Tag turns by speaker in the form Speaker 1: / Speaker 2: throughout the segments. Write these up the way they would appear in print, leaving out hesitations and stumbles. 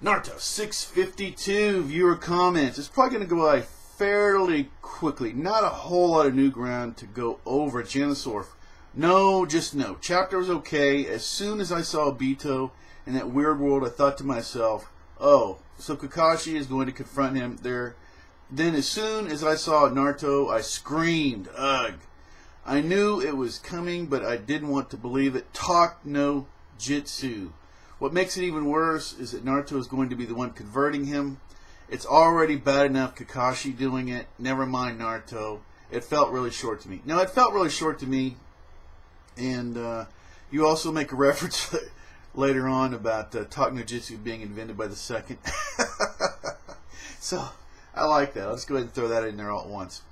Speaker 1: Naruto 652 viewer comments. It's probably going to go by fairly quickly. Not a whole lot of new ground to go over. Janisorf. No, just no. Chapter was okay. As soon as I saw Obito in that weird world, I thought to myself, oh, so Kakashi is going to confront him there. Then as soon as I saw Naruto, I screamed, ugh. I knew it was coming, but I didn't want to believe it. Talk no jutsu. What makes it even worse is that Naruto is going to be the one converting him. It's already bad enough Kakashi doing it. Never mind Naruto. It felt really short to me. Now, it felt really short to me. And you also make a reference later on about Talk no Jutsu being invented by the second. So, I like that. Let's go ahead and throw that in there all at once.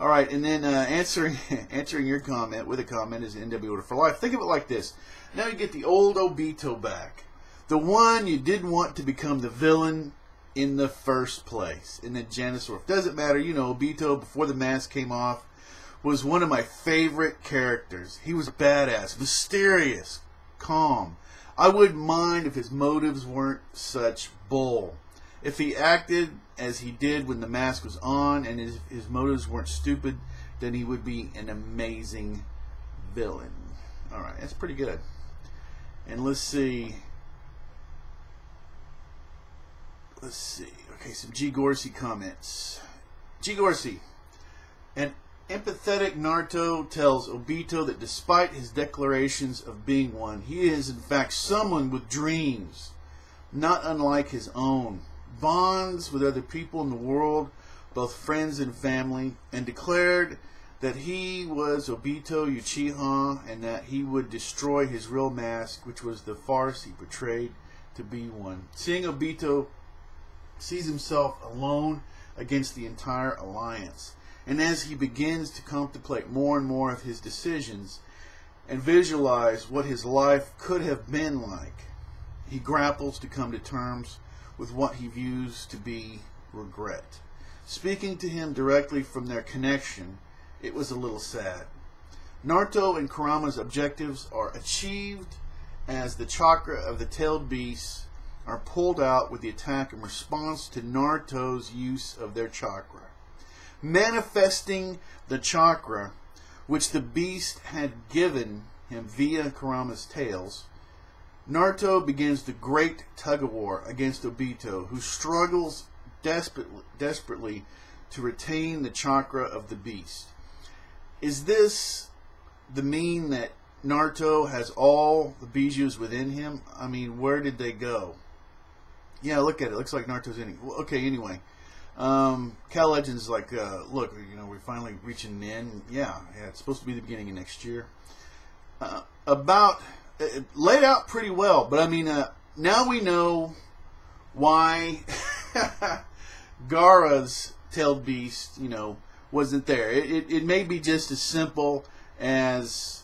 Speaker 1: All right, and then answering your comment with a comment is NW Order for Life. Think of it like this. Now you get the old Obito back. The one you didn't want to become the villain in the first place. And then Janisorf. Doesn't matter. You know, Obito, before the mask came off, was one of my favorite characters. He was badass, mysterious, calm. I wouldn't mind if his motives weren't such bull. If he acted as he did when the mask was on and his motives weren't stupid, then he would be an amazing villain. Alright, that's pretty good. And let's see. Okay, some G. Gorsey comments. G. Gorsey. An empathetic Naruto tells Obito that despite his declarations of being one, he is in fact someone with dreams, not unlike his own. Bonds with other people in the world, both friends and family, and declared that he was Obito Uchiha and that he would destroy his real mask, which was the farce he portrayed to be one. Seeing Obito sees himself alone against the entire alliance. And as he begins to contemplate more and more of his decisions and visualize what his life could have been like, he grapples to come to terms with what he views to be regret. Speaking to him directly from their connection, it was a little sad. Naruto and Kurama's objectives are achieved as the chakra of the tailed beasts are pulled out with the attack in response to Naruto's use of their chakra. Manifesting the chakra which the beast had given him via Kurama's tails, Naruto begins the great tug-of-war against Obito, who struggles desperately to retain the chakra of the beast. Is this the mean that Naruto has all the bijus within him? I mean, where did they go? Yeah, look at it. Looks like Naruto's in it. Well, okay, anyway. Cal Legends like, look, you know, we're finally reaching the end. Yeah, it's supposed to be the beginning of next year. It laid out pretty well, but I mean, now we know why Gaara's tailed beast, you know, wasn't there. It may be just as simple as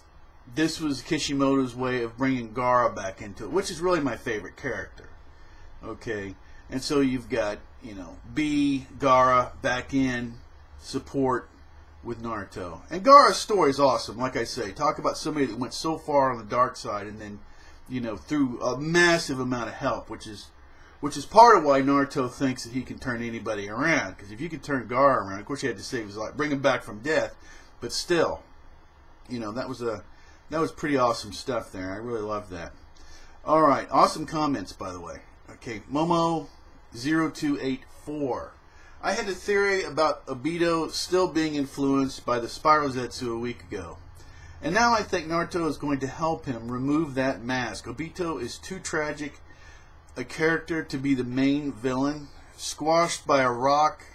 Speaker 1: this was Kishimoto's way of bringing Gaara back into it, which is really my favorite character. Okay, and so you've got, you know, Gaara back in support with Naruto. And Gaara's story is awesome, like I say. Talk about somebody that went so far on the dark side and then, you know, through a massive amount of help, which is part of why Naruto thinks that he can turn anybody around. Because if you could turn Gaara around, of course you had to save his life, bring him back from death, but still, you know, that was pretty awesome stuff there. I really love that. All right, awesome comments, by the way. Okay, Momo0284. I had a theory about Obito still being influenced by the Spiral Zetsu a week ago. And now I think Naruto is going to help him remove that mask. Obito is too tragic a character to be the main villain. Squashed by a rock,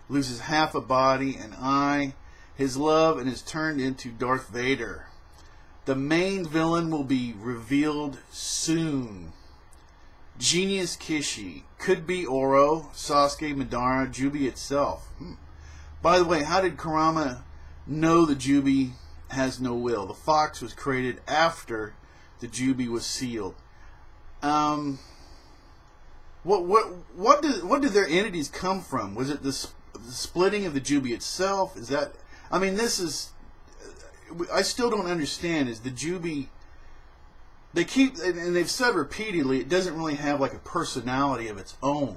Speaker 1: loses half a body, an eye, his love, and is turned into Darth Vader. The main villain will be revealed soon. Genius Kishi. Could be Oro, Sasuke, Madara, Jubi itself. By the way, how did Kurama know the Jubi has no will? The fox was created after the Jubi was sealed. What did their entities come from? Was it the splitting of the Jubi itself? Is that... I mean, this is... I still don't understand. Is the Jubi they keep, and they've said repeatedly, it doesn't really have like a personality of its own.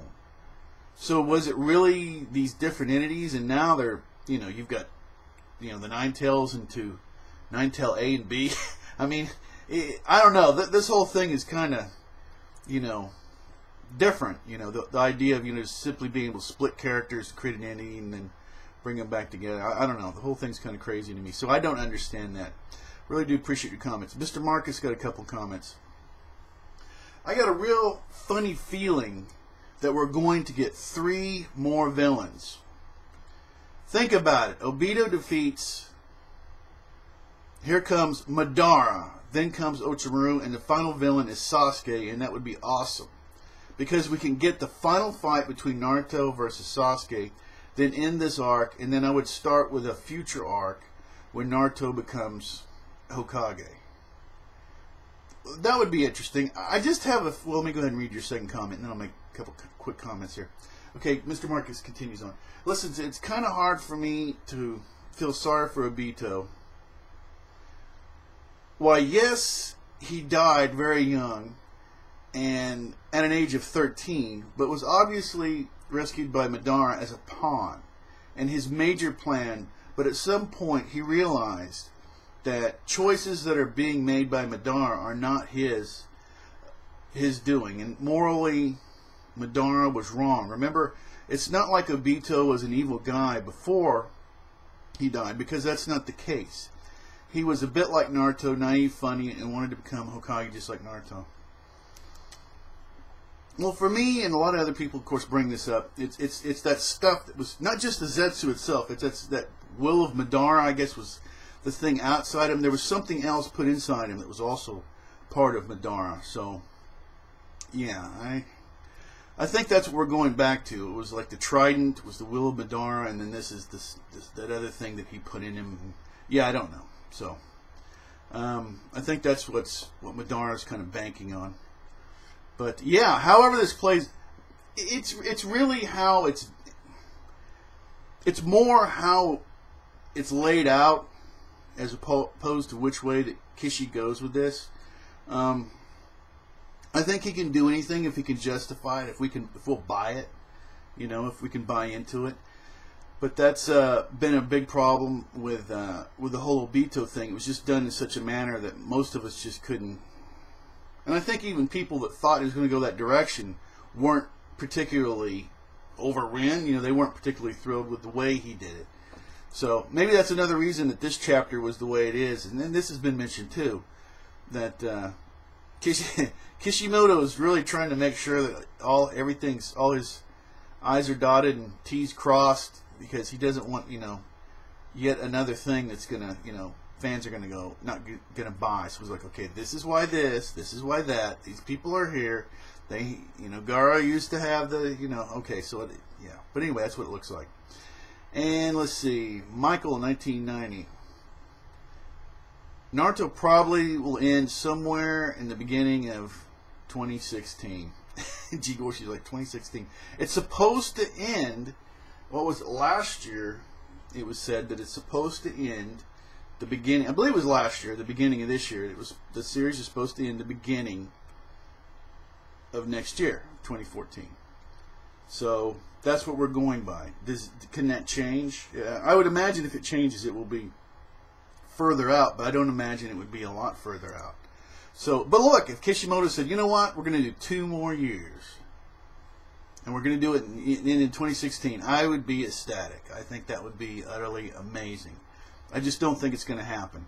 Speaker 1: So was it really these different entities, and now they're, you've got, the Nine Tails into Nine Tail A and B. I mean, I don't know. This whole thing is kind of, different. The idea of, simply being able to split characters, create an entity, and then bring them back together. I don't know. The whole thing's kind of crazy to me. So I don't understand that. Really do appreciate your comments. Mr. Marcus got a couple comments. I got a real funny feeling that we're going to get 3 more villains. Think about it. Obito defeats. Here comes Madara. Then comes Orochimaru, and the final villain is Sasuke, and that would be awesome. Because we can get the final fight between Naruto versus Sasuke, then end this arc, and then I would start with a future arc when Naruto becomes Hokage. That would be interesting. I just have a... Well, let me go ahead and read your second comment, and then I'll make a couple quick comments here. Okay, Mr. Marcus continues on. Listen, it's kind of hard for me to feel sorry for Obito. Why, yes, he died very young, and at an age of 13, but was obviously rescued by Madara as a pawn, and his major plan, but at some point he realized that choices that are being made by Madara are not his doing, and morally Madara was wrong. Remember, it's not like Obito was an evil guy before he died, because that's not the case. He was a bit like Naruto, naive, funny, and wanted to become Hokage just like Naruto. Well, for me, and a lot of other people, of course, bring this up, it's that stuff that was not just the Zetsu itself. It's that will of Madara, I guess, was the thing outside him. There was something else put inside him that was also part of Madara. So, yeah, I think that's what we're going back to. It was like the trident was the will of Madara, and then this is that other thing that he put in him. Yeah, I don't know. So, I think that's what Madara's kind of banking on. But yeah, however this plays, it's really how it's more how it's laid out as opposed to which way that Kishi goes with this. I think he can do anything if he can justify it, if we'll buy it, if we can buy into it. But that's been a big problem with the whole Obito thing. It was just done in such a manner that most of us just couldn't. And I think even people that thought he was going to go that direction weren't particularly overran. They weren't particularly thrilled with the way he did it. So maybe that's another reason that this chapter was the way it is. And then this has been mentioned too, that Kishimoto is really trying to make sure that all his I's are dotted and T's crossed, because he doesn't want, yet another thing that's gonna, fans are gonna gonna buy. So it's like, okay, this is why this is why that. These people are here. They, Gaara used to have the, okay, so yeah. But anyway, that's what it looks like. And let's see, Michael, 1990. Naruto probably will end somewhere in the beginning of 2016. G. Gorshi's like 2016. It's supposed to end. What was it, last year? It was said that it's supposed to end the beginning. I believe it was last year, the beginning of this year. The series is supposed to end the beginning of next year, 2014. So that's what we're going by. Can that change? I would imagine if it changes, it will be further out, but I don't imagine it would be a lot further out. So, but look, if Kishimoto said, you know what, we're going to do 2 more years, and we're going to do it in 2016, I would be ecstatic. I think that would be utterly amazing. I just don't think it's going to happen.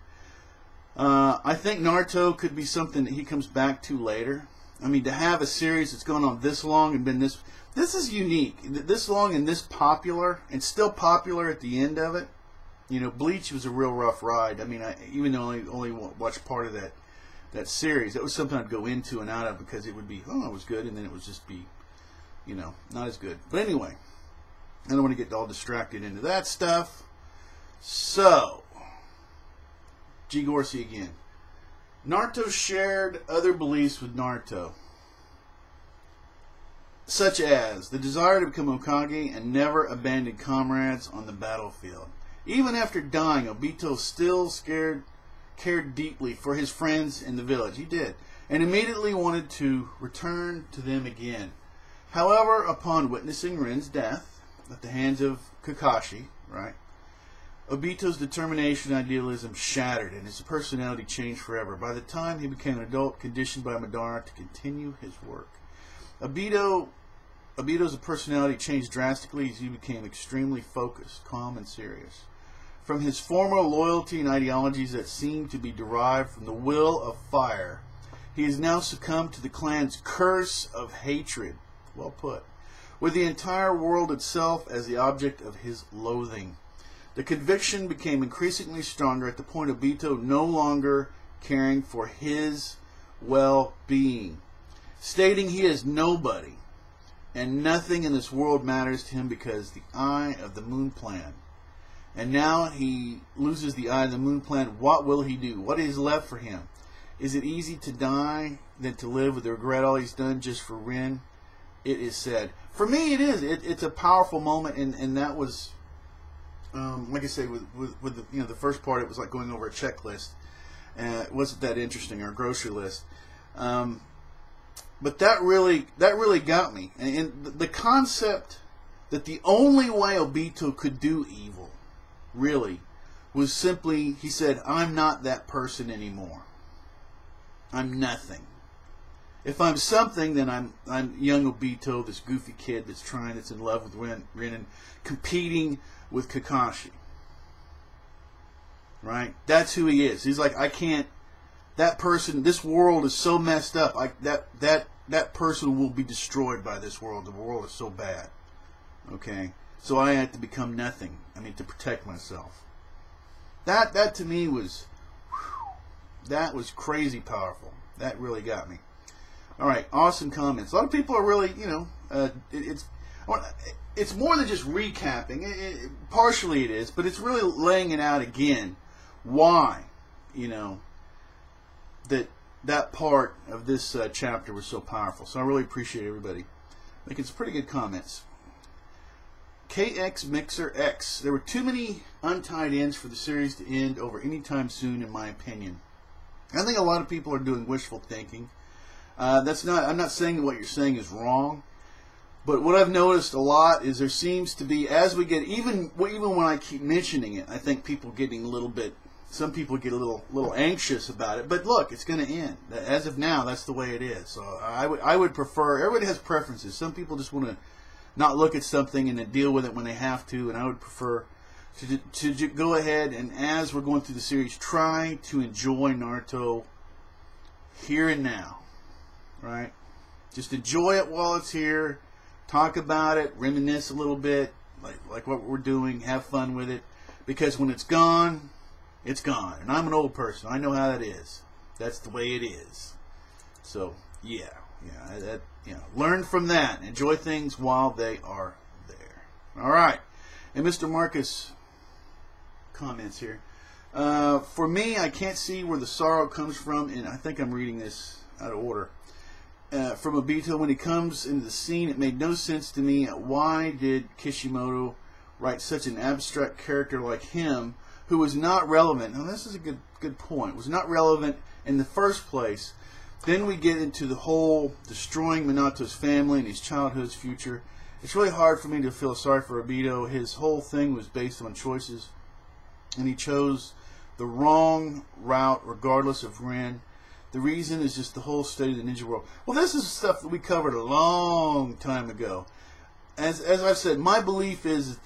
Speaker 1: I think Naruto could be something that he comes back to later. I mean, to have a series that's gone on this long and been this is unique. This long and this popular, and still popular at the end of it. Bleach was a real rough ride. I mean, even though I only watched part of that series, that was something I'd go into and out of, because it would be, oh, it was good, and then it would just be, not as good. But anyway, I don't want to get all distracted into that stuff. So, G. Gorsey again. Naruto shared other beliefs with Naruto, such as the desire to become Hokage and never abandon comrades on the battlefield. Even after dying, Obito still cared deeply for his friends in the village. He did. and immediately wanted to return to them again. However, upon witnessing Ren's death at the hands of Kakashi, right, Obito's determination and idealism shattered, and his personality changed forever. By the time he became an adult, conditioned by Madara to continue his work, Obito's personality changed drastically as he became extremely focused, calm, and serious. From his former loyalty and ideologies that seemed to be derived from the will of fire, he has now succumbed to the clan's curse of hatred. Well put. With the entire world itself as the object of his loathing. The conviction became increasingly stronger at the point of Obito no longer caring for his well-being, stating he is nobody, and nothing in this world matters to him because the Eye of the Moon Plan. And now he loses the Eye of the Moon Plan. What will he do? What is left for him? Is it easy to die than to live with regret all he's done just for Ren? It is said. For me, it is. It's a powerful moment, and that was, like I say, with the, the first part, it was like going over a checklist. It wasn't that interesting, or a grocery list. But that really got me. And the concept that the only way Obito could do evil, really, was simply, he said, I'm not that person anymore. I'm nothing. If I'm something, then I'm young Obito, this goofy kid that's in love with Ren and competing with Kakashi. Right? That's who he is. He's like, I can't. That person. This world is so messed up. That person will be destroyed by this world. The world is so bad. Okay, so I had to become nothing. I mean, to protect myself. That to me was, that was crazy powerful. That really got me. All right, awesome comments. A lot of people are really, it's more than just recapping. Partially it is, but it's really laying it out again. Why, that part of this chapter was so powerful. So I really appreciate everybody making some pretty good comments. KX Mixer X. There were too many untied ends for the series to end over any time soon, in my opinion. I think a lot of people are doing wishful thinking. I'm not saying that what you're saying is wrong, but what I've noticed a lot is there seems to be, as we get, even when I keep mentioning it, I think people getting a little bit, some people get a little anxious about it. But look, it's going to end. As of now, that's the way it is. So I would prefer, everybody has preferences. Some people just want to not look at something and then deal with it when they have to, and I would prefer to go ahead and, as we're going through the series, try to enjoy Naruto here and now. Right? Just enjoy it while it's here. Talk about it. Reminisce a little bit. Like what we're doing. Have fun with it. Because when it's gone, it's gone. And I'm an old person. I know how that is. That's the way it is. So, yeah. Learn from that. Enjoy things while they are there. Alright. And Mr. Marcus comments here. For me, I can't see where the sorrow comes from. And I think I'm reading this out of order. From Obito, when he comes into the scene, it made no sense to me. Why did Kishimoto write such an abstract character like him, who was not relevant? Now, this is a good point. Was not relevant in the first place. Then we get into the whole destroying Minato's family and his childhood's future. It's really hard for me to feel sorry for Obito. His whole thing was based on choices, and he chose the wrong route regardless of Ren. The reason is just the whole state of the ninja world. Well, this is stuff that we covered a long time ago. As I've said, my belief is that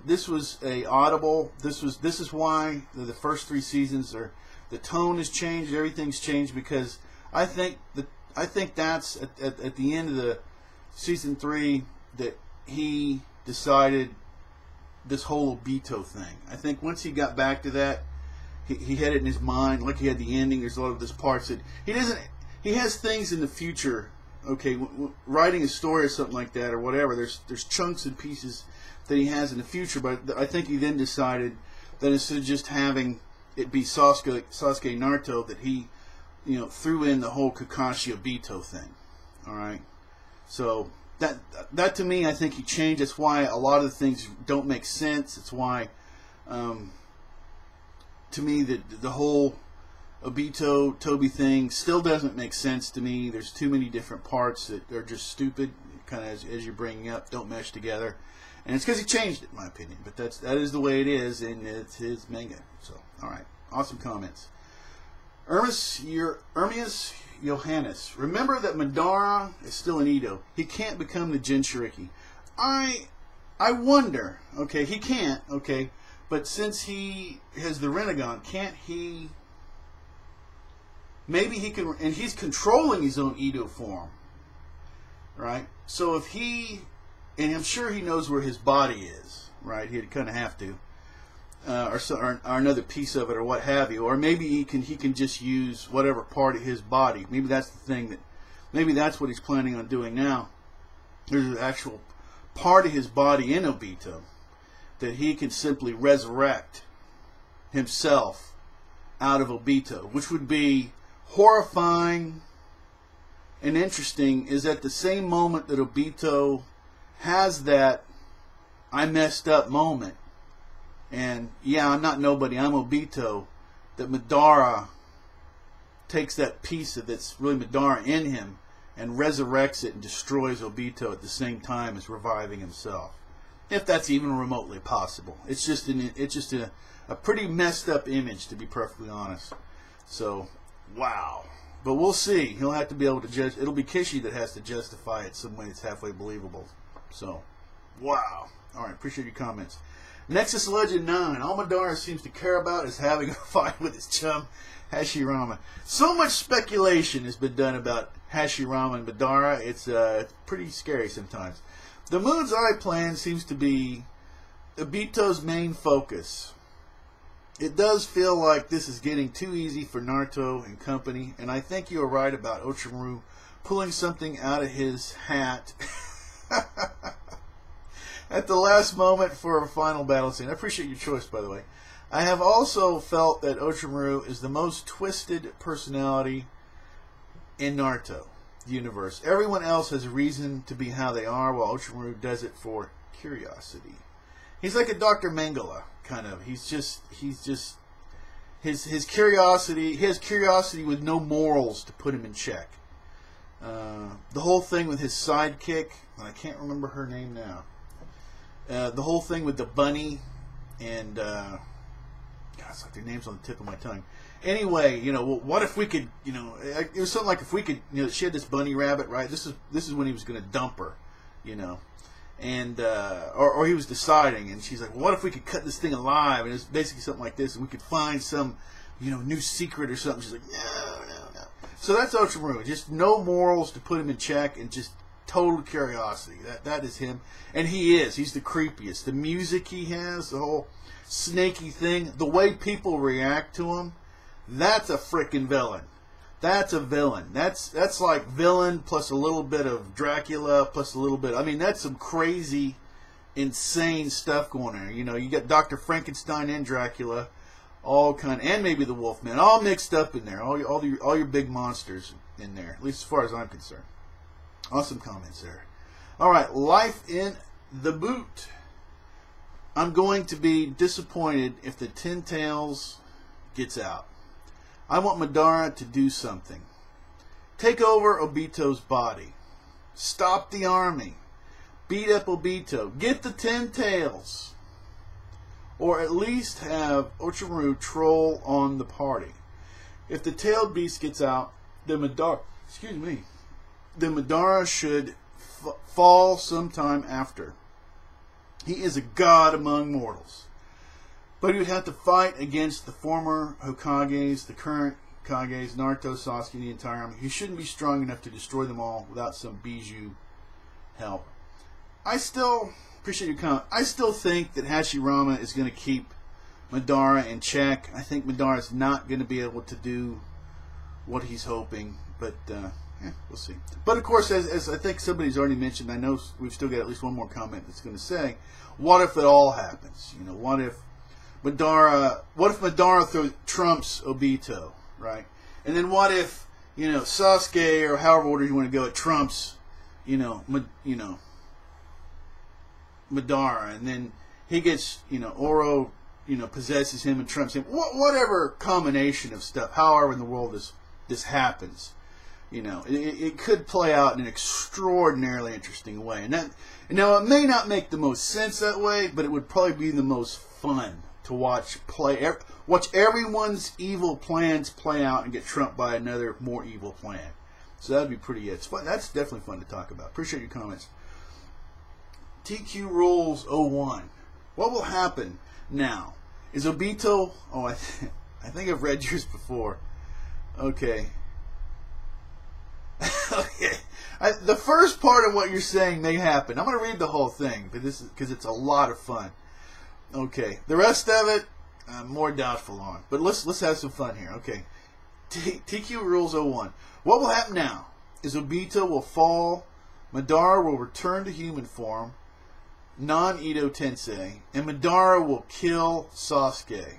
Speaker 1: this was a audible. This is why the first 3 seasons are, the tone has changed, everything's changed, because I think that's at the end of the season 3 that he decided this whole Obito thing. I think once he got back to that, he had it in his mind, like he had the ending. There's a lot of this parts that he has things in the future. Okay, writing a story or something like that or whatever. There's chunks and pieces that he has in the future. But I think he then decided that instead of just having it be Sasuke Naruto, that he threw in the whole Kakashi Obito thing. All right, so that to me, I think he changed. That's why a lot of the things don't make sense. It's why. To me, the whole Obito Toby thing still doesn't make sense to me. There's too many different parts that are just stupid, kind of as you're bringing up, don't mesh together. And it's because he changed it, in my opinion. But that is the way it is, and it's his manga. So, all right. Awesome comments. Ermias Johannes. Remember that Madara is still an Edo. He can't become the Jinchuriki. I wonder. Okay, he can't. Okay, but since he has the Rinnegan, can't he... Maybe he can... And he's controlling his own Edo form. Right? So if he... And I'm sure he knows where his body is, right? He'd kind of have to, or another piece of it, or what have you. Or maybe he can just use whatever part of his body. Maybe that's the thing that, maybe that's what he's planning on doing now. There's an actual part of his body in Obito that he can simply resurrect himself out of Obito, which would be horrifying and interesting. Is at the same moment that Obito has that I messed up moment, and yeah, I'm not nobody, I'm Obito, that Madara takes that piece of that's really Madara in him and resurrects it and destroys Obito at the same time as reviving himself. If that's even remotely possible. It's just a pretty messed up image, to be perfectly honest. So, wow. But we'll see. He'll have to be able to judge. It'll be Kishi that has to justify it some way that's halfway believable. So, wow. Alright, appreciate your comments. Nexus Legend 9. All Madara seems to care about is having a fight with his chum, Hashirama. So much speculation has been done about Hashirama and Madara. It's pretty scary sometimes. The Moon's Eye plan seems to be Obito's main focus. It does feel like this is getting too easy for Naruto and company, and I think you were right about Orochimaru pulling something out of his hat at the last moment for a final battle scene. I appreciate your choice, by the way. I have also felt that Orochimaru is the most twisted personality in Naruto universe. Everyone else has a reason to be how they are, while Orochimaru does it for curiosity. He's like a Dr. Mengele, kind of. He's just his curiosity. He has curiosity with no morals to put him in check. The whole thing with his sidekick, I can't remember her name now. The whole thing with the bunny and God, it's like their name's on the tip of my tongue. Anyway, you know, what if we could, you know, it was something like if we could, you know, she had this bunny rabbit, right? This is when he was going to dump her, you know, and or he was deciding, and she's like, well, what if we could cut this thing alive? And it's basically something like this, and we could find some, you know, new secret or something. She's like, no. So that's Orochimaru, just no morals to put him in check, and just total curiosity. That is him, and he's the creepiest. The music he has, the whole snaky thing, the way people react to him, that's a freaking villain. That's a villain. That's like villain plus a little bit of Dracula plus a little bit. I mean, that's some crazy, insane stuff going on. You know, you got Dr. Frankenstein and Dracula, all kind, and maybe the Wolfman, all mixed up in there. All your big monsters in there. At least as far as I'm concerned. Awesome comments there. All right, life in the boot. I'm going to be disappointed if the Ten Tails gets out. I want Madara to do something. Take over Obito's body. Stop the army. Beat up Obito. Get the Ten Tails. Or at least have Orochimaru troll on the party. If the tailed beast gets out, then Madara should fall sometime after. He is a god among mortals. But he would have to fight against the former Hokages, the current Kages, Naruto, Sasuke, and the entire army. He shouldn't be strong enough to destroy them all without some bijou help. I still appreciate your comment. I still think that Hashirama is going to keep Madara in check. I think Madara is not going to be able to do what he's hoping. But, we'll see. But, of course, as I think somebody's already mentioned, I know we've still got at least one more comment that's going to say, what if it all happens? You know, what if Madara trumps Obito, right? And then what if, you know, Sasuke, or however order you want to go, it trumps, Madara, and then he gets, Oro possesses him and trumps him. Whatever combination of stuff, however in the world this happens, it could play out in an extraordinarily interesting way. And now it may not make the most sense that way, but it would probably be the most fun to watch everyone's evil plans play out and get trumped by another more evil plan. So that'd be pretty. It's fun. That's definitely fun to talk about. Appreciate your comments. TQ Rules 01. What will happen now? Is Obito... Oh, I think I've read yours before. Okay. Okay. The first part of what you're saying may happen. I'm going to read the whole thing, but this is because it's a lot of fun. Okay. The rest of it, I'm more doubtful on. But let's have some fun here. Okay. TQ Rules 01. What will happen now is Obito will fall, Madara will return to human form, non-Edo Tensei, and Madara will kill Sasuke.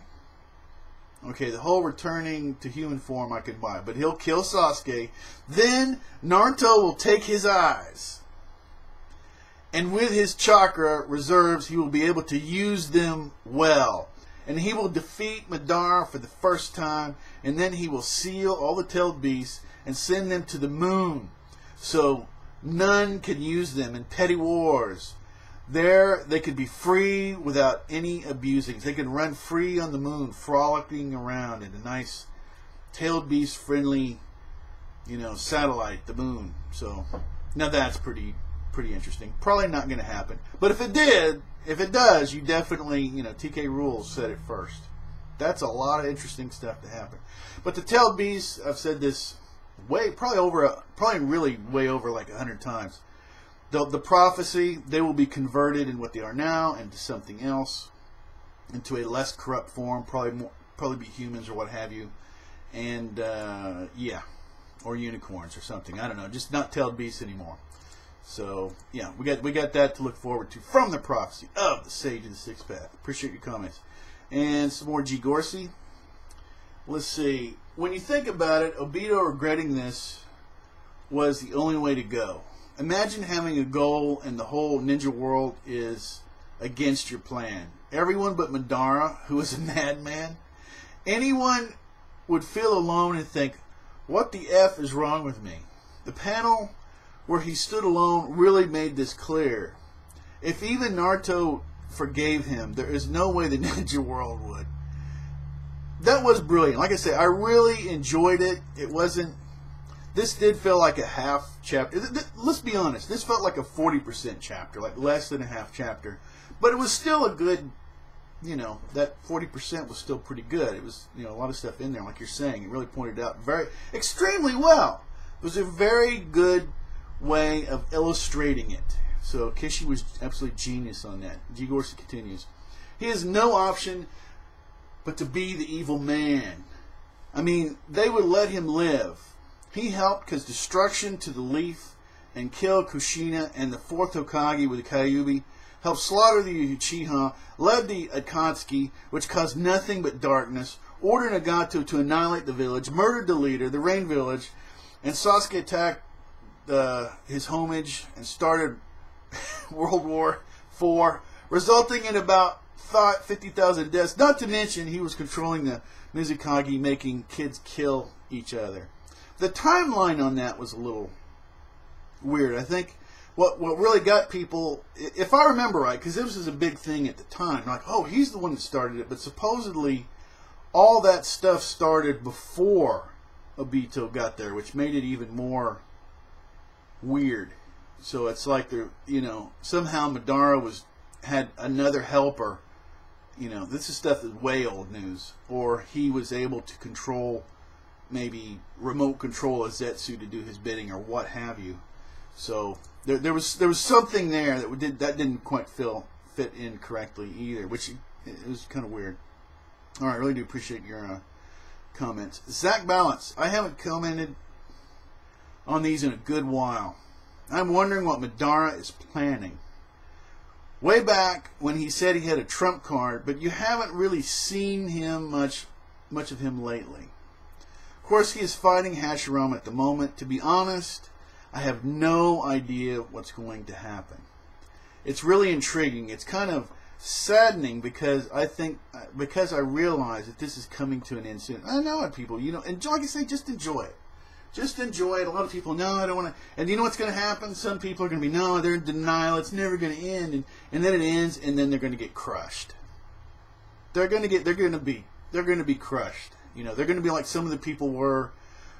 Speaker 1: Okay, the whole returning to human form I can buy, but he'll kill Sasuke. Then Naruto will take his eyes, and with his chakra reserves, he will be able to use them well. And he will defeat Madara for the first time, and then he will seal all the tailed beasts and send them to the moon, so none can use them in petty wars. There, they could be free without any abusing. They could run free on the moon, frolicking around in a nice tailed beast friendly, satellite, the moon. So now that's pretty interesting. Probably not going to happen, but if it does, you definitely, TK Rules said it first. That's a lot of interesting stuff to happen. But the tailed beasts, I've said this probably really way over like 100 times. The prophecy, they will be converted in what they are now into something else, into a less corrupt form, probably be humans or what have you, and or unicorns or something. I don't know, just not tailed beasts anymore. So yeah, we got that to look forward to from the prophecy of the Sage of the Sixth Path. Appreciate your comments. And some more G. Gorsey. Let's see. When you think about it, Obito regretting this was the only way to go. Imagine having a goal and the whole ninja world is against your plan. Everyone but Madara, who is a madman, anyone would feel alone and think, what the F is wrong with me? The panel where he stood alone really made this clear. If even Naruto forgave him, there is no way the ninja world would. That was brilliant. Like I said, I really enjoyed it. This did feel like a half chapter. Let's be honest, this felt like a 40% chapter, like less than a half chapter. But it was still a good, that 40% was still pretty good. It was, a lot of stuff in there, like you're saying. It really pointed out extremely well. It was a very good way of illustrating it. So Kishi was absolutely genius on that. G. Gorsey continues. He has no option but to be the evil man. I mean, they would let him live. He helped cause destruction to the Leaf and kill Kushina and the 4th Hokage with the Kyuubi, helped slaughter the Uchiha, led the Akatsuki, which caused nothing but darkness, ordered Nagato to annihilate the village, murdered the leader, the Rain Village, and Sasuke attacked his homage and started World War IV, resulting in about 50,000 deaths. Not to mention he was controlling the Mizukage, making kids kill each other. The timeline on that was a little weird. I think what really got people, if I remember right, because this was a big thing at the time, like, oh, he's the one that started it, but supposedly all that stuff started before Obito got there, which made it even more weird. So it's like somehow Madara had another helper. This is stuff that's way old news. Or he was able to control, maybe remote control a Zetsu to do his bidding or what have you. So there was something there that didn't quite fit in correctly either, which it was kind of weird. All right, I really do appreciate your comments. Zach Balance, I haven't commented on these in a good while. I'm wondering what Madara is planning. Way back when he said he had a trump card, but you haven't really seen him much of him lately. Of course, he is fighting Hashirama at the moment. To be honest, I have no idea what's going to happen. It's really intriguing. It's kind of saddening because I realize that this is coming to an end soon. I know it, people. And like I say, just enjoy it. Just enjoy it. A lot of people, no, I don't want to. And you know what's going to happen? Some people are going to be, no, they're in denial. It's never going to end. And then it ends, and then they're going to get crushed. They're going to be crushed. They're going to be like some of the people were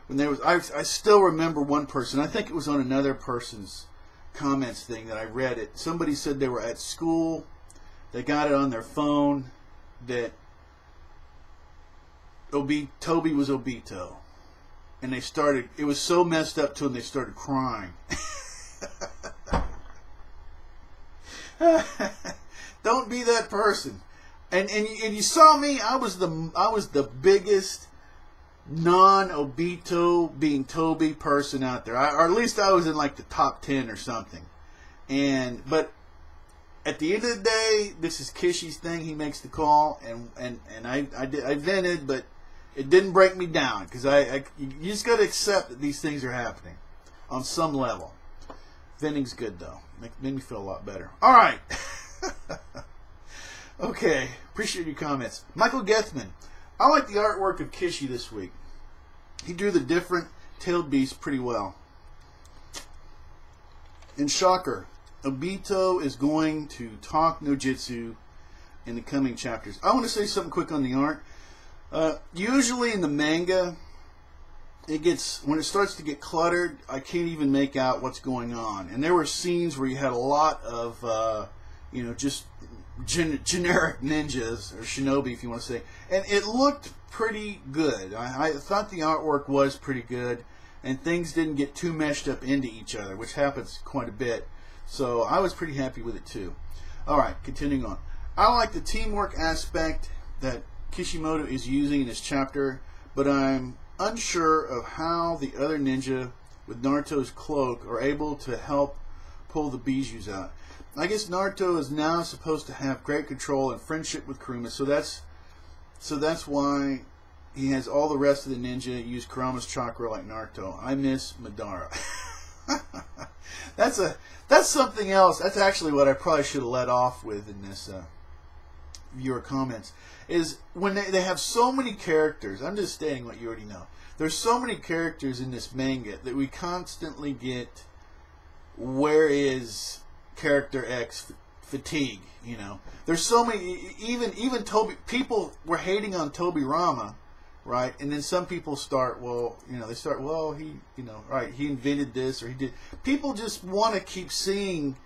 Speaker 1: when there was. I still remember one person. I think it was on another person's comments thing that I read it. Somebody said they were at school. They got it on their phone that Toby was Obito. And they started, it was so messed up to them, they started crying. Don't be that person. And you saw me, I was the biggest non-Obito being Toby person out there. Or at least I was in like the top 10 or something. But at the end of the day, this is Kishi's thing. He makes the call, and I vented, but it didn't break me down because you just got to accept that these things are happening on some level. Venting's good though. Made me feel a lot better. All right. Okay. Appreciate your comments. Michael Gethman. I like the artwork of Kishi this week. He drew the different tailed beasts pretty well. And shocker, Obito is going to talk no jutsu in the coming chapters. I want to say something quick on the art. Usually in the manga, when it starts to get cluttered, I can't even make out what's going on. And there were scenes where you had a lot of, just generic ninjas, or shinobi if you want to say. And it looked pretty good. I thought the artwork was pretty good, and things didn't get too meshed up into each other, which happens quite a bit. So I was pretty happy with it too. Alright, continuing on. I like the teamwork aspect that Kishimoto is using in this chapter, but I'm unsure of how the other ninja with Naruto's cloak are able to help pull the bijus out. I guess Naruto is now supposed to have great control and friendship with Kurama, so that's why he has all the rest of the ninja use Kurama's chakra like Naruto. I miss Madara. That's something else. That's actually what I probably should have let off with in this viewer comments. Is when they have so many characters. I'm just stating what you already know. There's so many characters in this manga that we constantly get, where is character X fatigue? There's so many. Even Toby, people were hating on Tobirama, right? And then some people start, he invented this, or he did. People just want to keep seeing.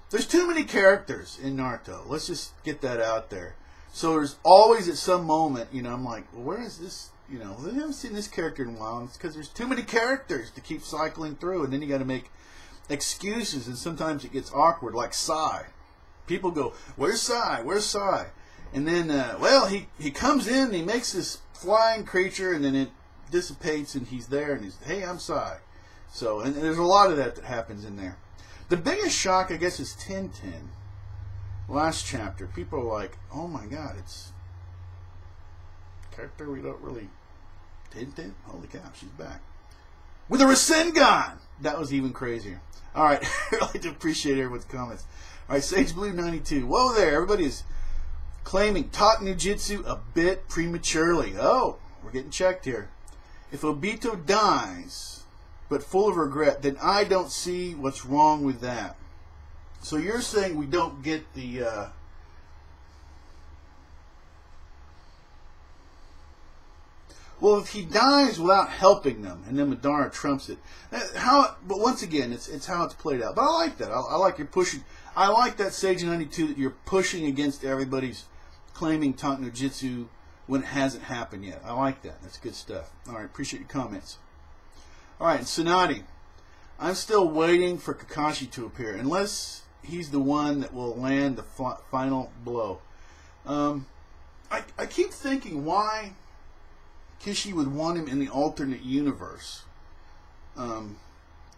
Speaker 1: There's too many characters in Naruto. Let's just get that out there. So there's always at some moment, I'm like, well, where is this? I haven't seen this character in a while. And it's because there's too many characters to keep cycling through, and then you got to make excuses, and sometimes it gets awkward, like Sai. People go, where's Sai? Where's Sai? And then, he comes in, and he makes this flying creature, and then it dissipates, and he's there, and he's, hey, I'm Sai. So, and there's a lot of that happens in there. The biggest shock, I guess, is 10-10. Last chapter. People are like, oh my god, it's a character we don't really... 10-10? Holy cow, she's back. With a Rasengan! That was even crazier. Alright, I like to appreciate everyone's comments. Alright, Sage Blue 92. Whoa there, everybody is claiming taught Ninjutsu a bit prematurely. Oh, we're getting checked here. If Obito dies, but full of regret, then I don't see what's wrong with that. So you're saying we don't get the... Well, if he dies without helping them, and then Madara trumps it, but once again, it's how it's played out. But I like that. I like you're pushing. I like that Sage 92 that you're pushing against everybody's claiming taught no Jitsu when it hasn't happened yet. I like that. That's good stuff. All right, appreciate your comments. All right, Tsunade. I'm still waiting for Kakashi to appear, unless he's the one that will land the final blow. I keep thinking why Kishi would want him in the alternate universe.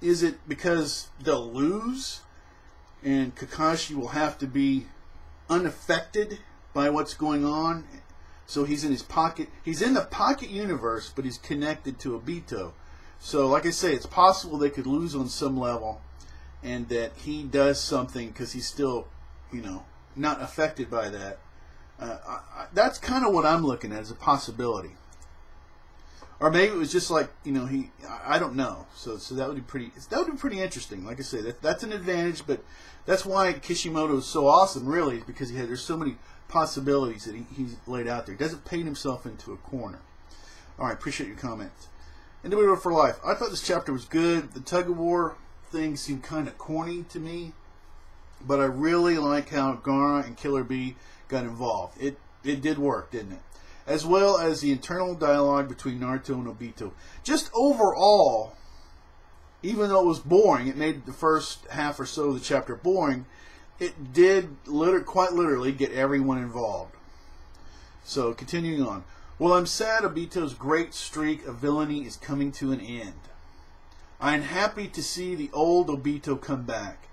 Speaker 1: Is it because they'll lose and Kakashi will have to be unaffected by what's going on? So he's in his pocket. He's in the pocket universe, but he's connected to Obito. So like I say, it's possible they could lose on some level, and that he does something because he's still, not affected by that. That's kind of what I'm looking at as a possibility. Or maybe it was just like, you know, I don't know. So that would be pretty interesting. Like I say, that's an advantage, but that's why Kishimoto is so awesome, really, is because there's so many possibilities that he's laid out there. He doesn't paint himself into a corner. All right, appreciate your comments. Individual for Life. I thought this chapter was good. The tug of war thing seemed kind of corny to me, but I really like how Gaara and Killer Bee got involved. It did work, didn't it? As well as the internal dialogue between Naruto and Obito. Just overall, even though it was boring, it made the first half or so of the chapter boring, it did quite literally get everyone involved. So, continuing on. Well, I'm sad Obito's great streak of villainy is coming to an end. I am happy to see the old Obito come back.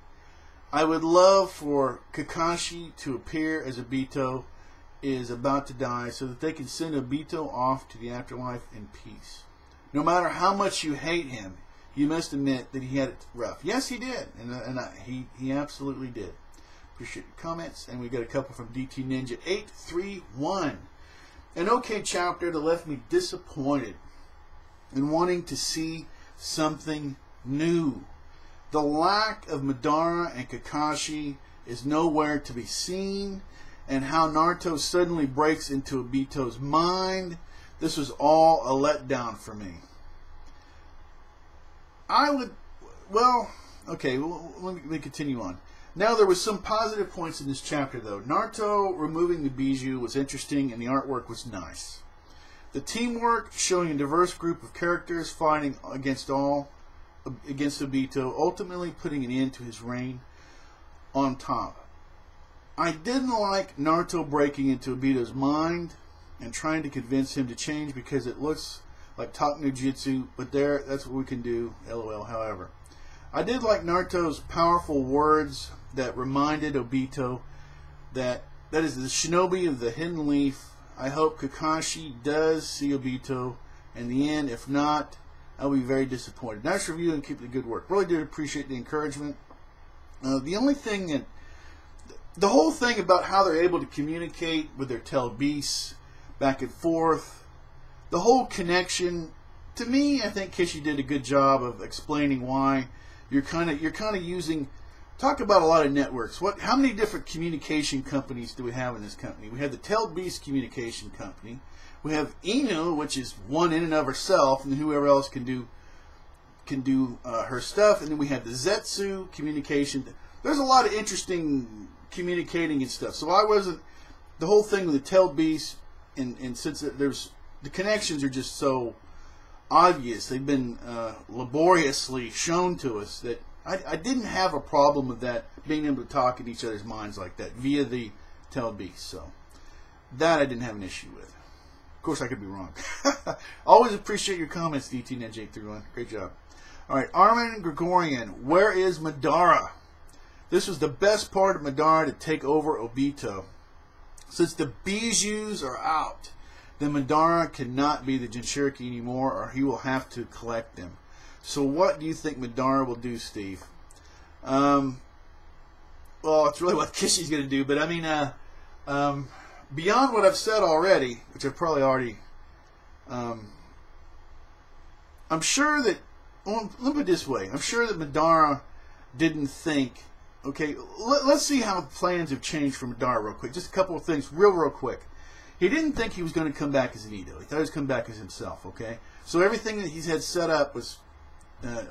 Speaker 1: I would love for Kakashi to appear as Obito is about to die so that they can send Obito off to the afterlife in peace. No matter how much you hate him, you must admit that he had it rough. Yes, he did, and he absolutely did. Appreciate your comments, and we got a couple from DT Ninja 831. An okay chapter that left me disappointed and wanting to see something new. The lack of Madara and Kakashi is nowhere to be seen, and how Naruto suddenly breaks into Obito's mind. This was all a letdown for me. Let me continue on. Now, there was some positive points in this chapter, though. Naruto removing the Bijou was interesting, and the artwork was nice. The teamwork, showing a diverse group of characters fighting against Obito, ultimately putting an end to his reign on top. I didn't like Naruto breaking into Obito's mind and trying to convince him to change because it looks like talk no jutsu, but that's what we can do, lol. However, I did like Naruto's powerful words that reminded Obito that is the shinobi of the hidden leaf. I hope Kakashi does see Obito in the end. If not, I'll be very disappointed. Nice review and keep the good work. Really did appreciate the encouragement. The only thing that the whole thing about how they're able to communicate with their tailed beasts back and forth, the whole connection, to me, I think Kishi did a good job of explaining why you're kind of using. Talk about a lot of networks. How many different communication companies do we have in this company? We have the Tailed Beast Communication Company. We have Inu, which is one in and of herself, and whoever else can do her stuff. And then we have the Zetsu Communication. There's a lot of interesting communicating and stuff. So the whole thing with the Tailed Beast, and since there's the connections are just so obvious, they've been laboriously shown to us that I didn't have a problem with that, being able to talk in each other's minds like that via the Tailed Beast. So that I didn't have an issue with. Of course, I could be wrong. Always appreciate your comments, DT Ninja 831. Great job. All right, Armin Gregorian, where is Madara? This was the best part of Madara to take over Obito. Since the Bijous are out, then Madara cannot be the Jinchuriki anymore, or he will have to collect them. So what do you think Madara will do, Steve? Well, it's really what Kishi's going to do, but I mean, beyond what I've said already, which I've probably already, I'm sure that, let me put it this way, I'm sure that Madara didn't think, okay, let's see how plans have changed for Madara real quick. Just a couple of things real quick. He didn't think he was going to come back as an Edo. He thought he was coming back as himself, okay? So everything that he's had set up was,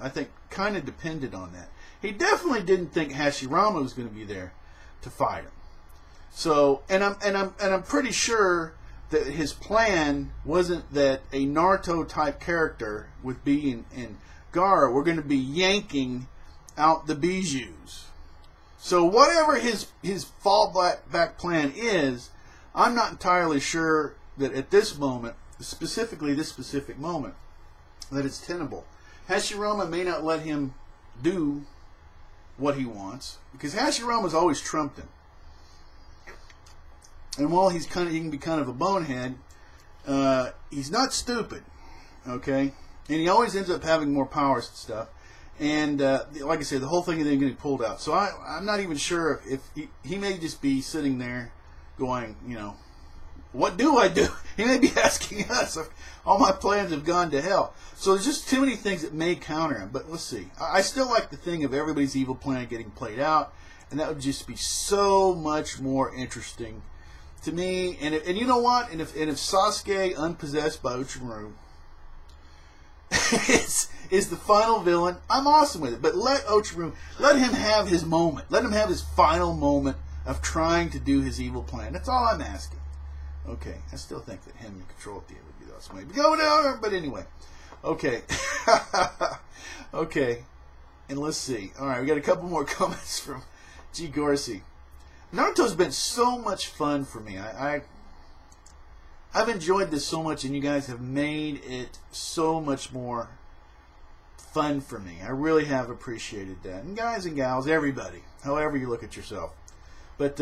Speaker 1: I think, kind of depended on that. He definitely didn't think Hashirama was going to be there to fight him. So, and I'm pretty sure that his plan wasn't that a Naruto type character with Bee and Gaara were going to be yanking out the Bijous. So whatever his fallback plan is, I'm not entirely sure that at this moment, specifically this specific moment, that it's tenable. Hashirama may not let him do what he wants, because Hashirama's always trumped him. And while he can be kind of a bonehead, he's not stupid, okay? And he always ends up having more powers and stuff. And like I said, the whole thing is then getting pulled out. So I'm not even sure if he may just be sitting there going, you know, what do I do? He may be asking us. All my plans have gone to hell. So there's just too many things that may counter him. But let's see. I still like the thing of everybody's evil plan getting played out. And that would just be so much more interesting to me. And you know what? And if Sasuke, unpossessed by Uchimaru, is the final villain, I'm awesome with it. But let Uchimaru, let him have his moment. Let him have his final moment of trying to do his evil plan. That's all I'm asking. Okay, I still think that him in control at the end would be the awesome way. Go down, but anyway. Okay. Okay. And let's see. Alright, we got a couple more comments from G. Gorsey. Naruto's been so much fun for me. I've enjoyed this so much, and you guys have made it so much more fun for me. I really have appreciated that. And guys and gals, everybody, however you look at yourself. But,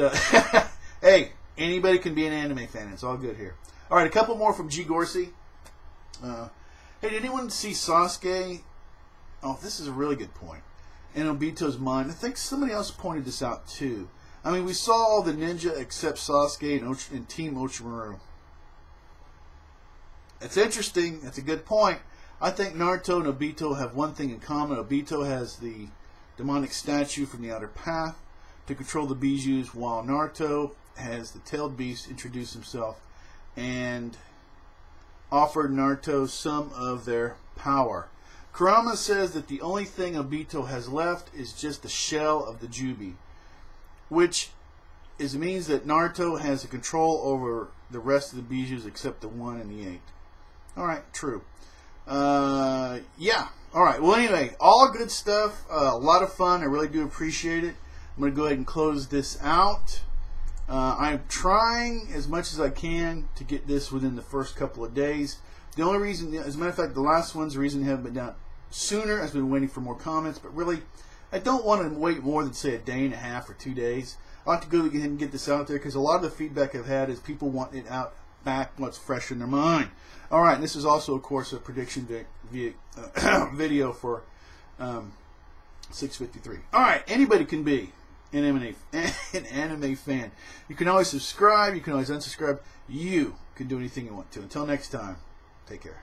Speaker 1: hey, anybody can be an anime fan. It's all good here. All right, a couple more from G. Gorsey. Hey, did anyone see Sasuke? Oh, this is a really good point. In Obito's mind. I think somebody else pointed this out, too. I mean, we saw all the ninja except Sasuke and Team Uchimaru. It's interesting. That's a good point. I think Naruto and Obito have one thing in common. Obito has the demonic statue from the outer path to control the Bijus, while Naruto has the tailed beast introduce himself and offered Naruto some of their power. Kurama says that the only thing Obito has left is just the shell of the Jubi, which means that Naruto has a control over the rest of the Bijus except the 1 and the 8. Alright, true. Yeah. Alright, well anyway, all good stuff. A lot of fun. I really do appreciate it. I'm going to go ahead and close this out. I'm trying as much as I can to get this within the first couple of days. The only reason, as a matter of fact, the last one's the reason they haven't been down sooner. I've been waiting for more comments, but really, I don't want to wait more than, say, a day and a half or 2 days. I like to go ahead and get this out there because a lot of the feedback I've had is people want it out back what's fresh in their mind. All right, and this is also, of course, a prediction video for 653. All right, anybody can be an anime fan. You can always subscribe. You can always unsubscribe. You can do anything you want to. Until next time, take care.